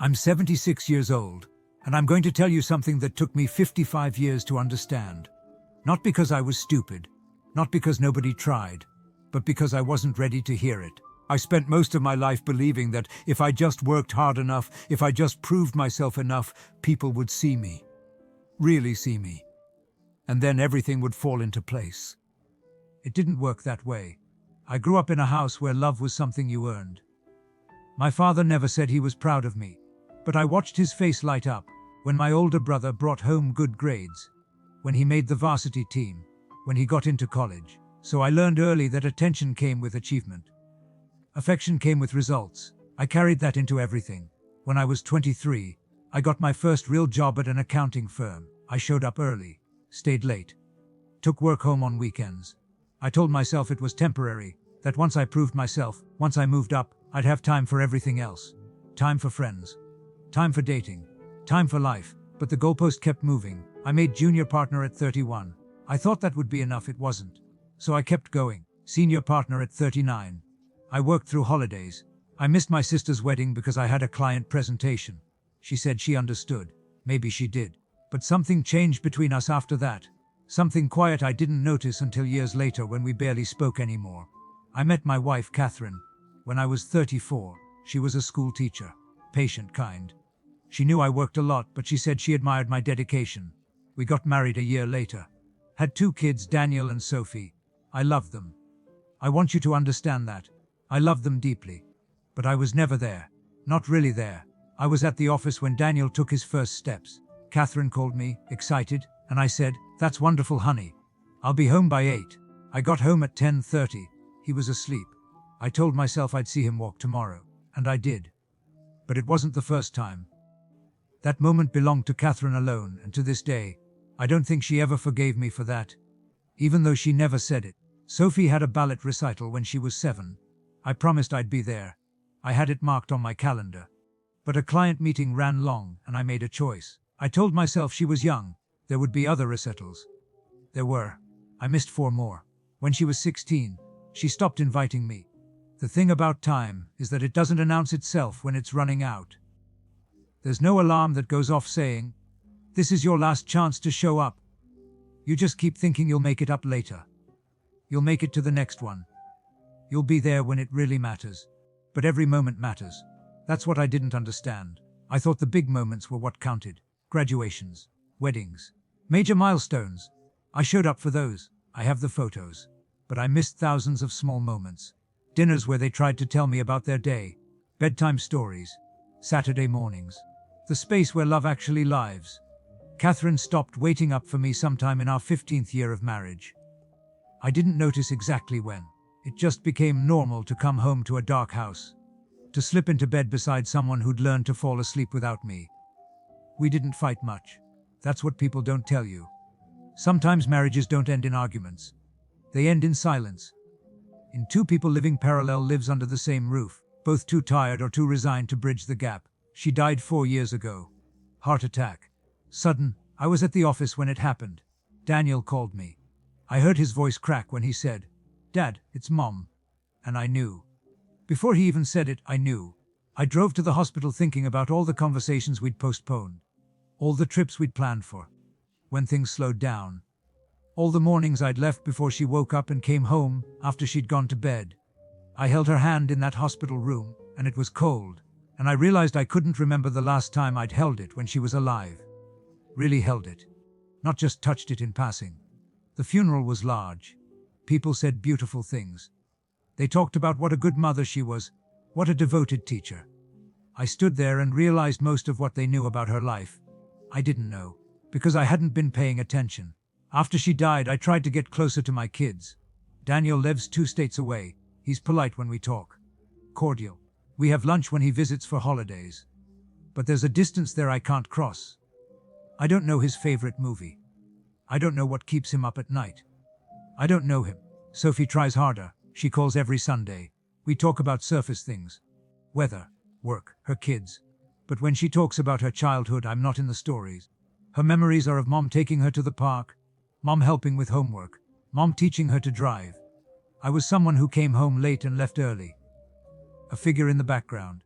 I'm 76 years old, and I'm going to tell you something that took me 55 years to understand. Not because I was stupid, not because nobody tried, but because I wasn't ready to hear it. I spent most of my life believing that if I just worked hard enough, if I just proved myself enough, people would see me. Really see me. And then everything would fall into place. It didn't work that way. I grew up in a house where love was something you earned. My father never said he was proud of me, but I watched his face light up when my older brother brought home good grades, when he made the varsity team, when he got into college. So I learned early that attention came with achievement. Affection came with results. I carried that into everything. When I was 23, I got my first real job at an accounting firm. I showed up early, stayed late, took work home on weekends. I told myself it was temporary, that once I proved myself, once I moved up, I'd have time for everything else. Time for friends, time for dating, time for life. But the goalpost kept moving. I made junior partner at 31. I thought that would be enough, it wasn't. So I kept going. Senior partner at 39. I worked through holidays. I missed my sister's wedding because I had a client presentation. She said she understood. Maybe she did. But something changed between us after that. Something quiet I didn't notice until years later when we barely spoke anymore. I met my wife, Catherine, when I was 34. She was a school teacher. Patient, kind. She knew I worked a lot, but she said she admired my dedication. We got married a year later. Had 2 kids, Daniel and Sophie. I loved them. I want you to understand that. I loved them deeply. But I was never there. Not really there. I was at the office when Daniel took his first steps. Catherine called me, excited, and I said, "That's wonderful, honey. I'll be home by 8. I got home at 10:30. He was asleep. I told myself I'd see him walk tomorrow, and I did. But it wasn't the first time. That moment belonged to Catherine alone, and to this day, I don't think she ever forgave me for that, even though she never said it. Sophie had a ballet recital when she was 7. I promised I'd be there. I had it marked on my calendar. But a client meeting ran long, and I made a choice. I told myself she was young. There would be other recitals. There were. I missed 4 more. When she was 16, she stopped inviting me. The thing about time is that it doesn't announce itself when it's running out. There's no alarm that goes off saying, "This is your last chance to show up." You just keep thinking you'll make it up later. You'll make it to the next one. You'll be there when it really matters. But every moment matters. That's what I didn't understand. I thought the big moments were what counted. Graduations, weddings, major milestones. I showed up for those. I have the photos. But I missed thousands of small moments. Dinners where they tried to tell me about their day. Bedtime stories. Saturday mornings. The space where love actually lives. Catherine stopped waiting up for me sometime in our 15th year of marriage. I didn't notice exactly when. It just became normal to come home to a dark house. To slip into bed beside someone who'd learned to fall asleep without me. We didn't fight much. That's what people don't tell you. Sometimes marriages don't end in arguments. They end in silence. In 2 people living parallel lives under the same roof, both too tired or too resigned to bridge the gap. She died 4 years ago. Heart attack. Sudden. I was at the office when it happened. Daniel called me. I heard his voice crack when he said, "Dad, it's Mom." And I knew. Before he even said it, I knew. I drove to the hospital thinking about all the conversations we'd postponed. All the trips we'd planned for. When things slowed down. All the mornings I'd left before she woke up and came home after she'd gone to bed. I held her hand in that hospital room, and it was cold. And I realized I couldn't remember the last time I'd held it when she was alive. Really held it. Not just touched it in passing. The funeral was large. People said beautiful things. They talked about what a good mother she was, what a devoted teacher. I stood there and realized most of what they knew about her life. I didn't know, because I hadn't been paying attention. After she died, I tried to get closer to my kids. Daniel lives 2 states away. He's polite when we talk. Cordial. We have lunch when he visits for holidays. But there's a distance there I can't cross. I don't know his favorite movie. I don't know what keeps him up at night. I don't know him. Sophie tries harder. She calls every Sunday. We talk about surface things. Weather, work, her kids. But when she talks about her childhood, I'm not in the stories. Her memories are of Mom taking her to the park, Mom helping with homework, Mom teaching her to drive. I was someone who came home late and left early. A figure in the background.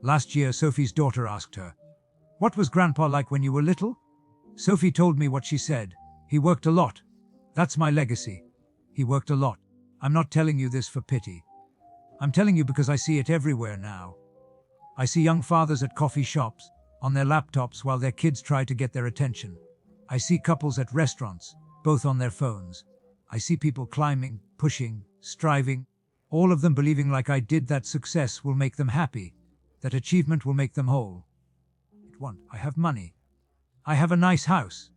Last year, Sophie's daughter asked her, "What was Grandpa like when you were little?" Sophie told me what she said. "He worked a lot. That's my legacy. He worked a lot." I'm not telling you this for pity. I'm telling you because I see it everywhere now. I see young fathers at coffee shops, on their laptops while their kids try to get their attention. I see couples at restaurants, both on their phones. I see people climbing, pushing, striving, all of them believing like I did that success will make them happy, that achievement will make them whole. It won't. I have money. I have a nice house.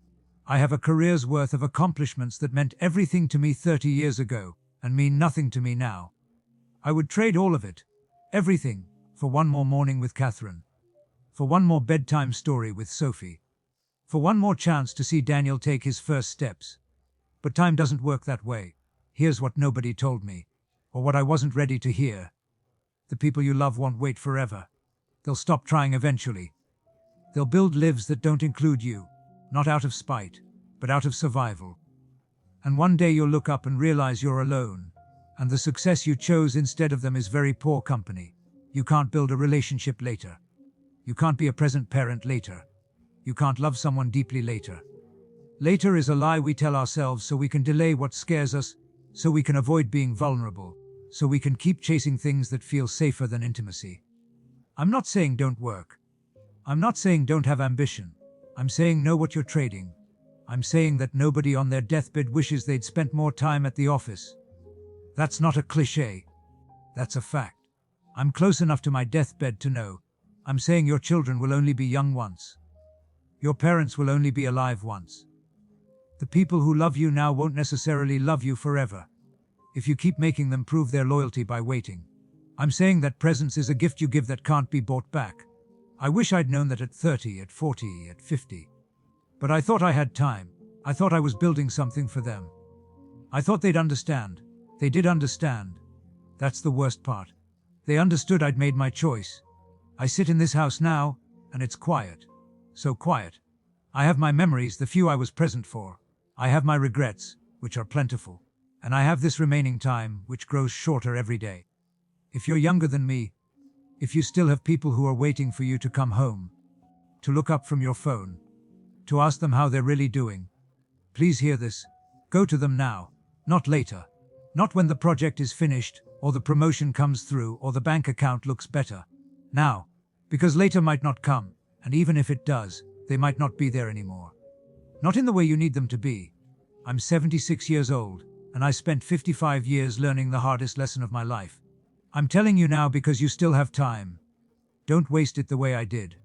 I have a career's worth of accomplishments that meant everything to me 30 years ago and mean nothing to me now. I would trade all of it, everything, for one more morning with Catherine, for one more bedtime story with Sophie, for one more chance to see Daniel take his first steps. But time doesn't work that way. Here's what nobody told me, or what I wasn't ready to hear. The people you love won't wait forever. They'll stop trying eventually. They'll build lives that don't include you, not out of spite, but out of survival. And one day you'll look up and realize you're alone, and the success you chose instead of them is very poor company. You can't build a relationship later. You can't be a present parent later. You can't love someone deeply later. Later is a lie we tell ourselves so we can delay what scares us, so we can avoid being vulnerable, so we can keep chasing things that feel safer than intimacy. I'm not saying don't work. I'm not saying don't have ambition. I'm saying know what you're trading. I'm saying that nobody on their deathbed wishes they'd spent more time at the office. That's not a cliché. That's a fact. I'm close enough to my deathbed to know. I'm saying your children will only be young once. Your parents will only be alive once. The people who love you now won't necessarily love you forever, if you keep making them prove their loyalty by waiting. I'm saying that presence is a gift you give that can't be bought back. I wish I'd known that at 30, at 40, at 50. But I thought I had time. I thought I was building something for them. I thought they'd understand. They did understand. That's the worst part. They understood I'd made my choice. I sit in this house now, and it's quiet. So quiet. I have my memories, the few I was present for. I have my regrets, which are plentiful. And I have this remaining time, which grows shorter every day. If you're younger than me, if you still have people who are waiting for you to come home, to look up from your phone, to ask them how they're really doing, please hear this. Go to them now, not later. Not when the project is finished, or the promotion comes through, or the bank account looks better. Now, because later might not come, and even if it does, they might not be there anymore. Not in the way you need them to be. I'm 76 years old, and I spent 55 years learning the hardest lesson of my life. I'm telling you now because you still have time. Don't waste it the way I did.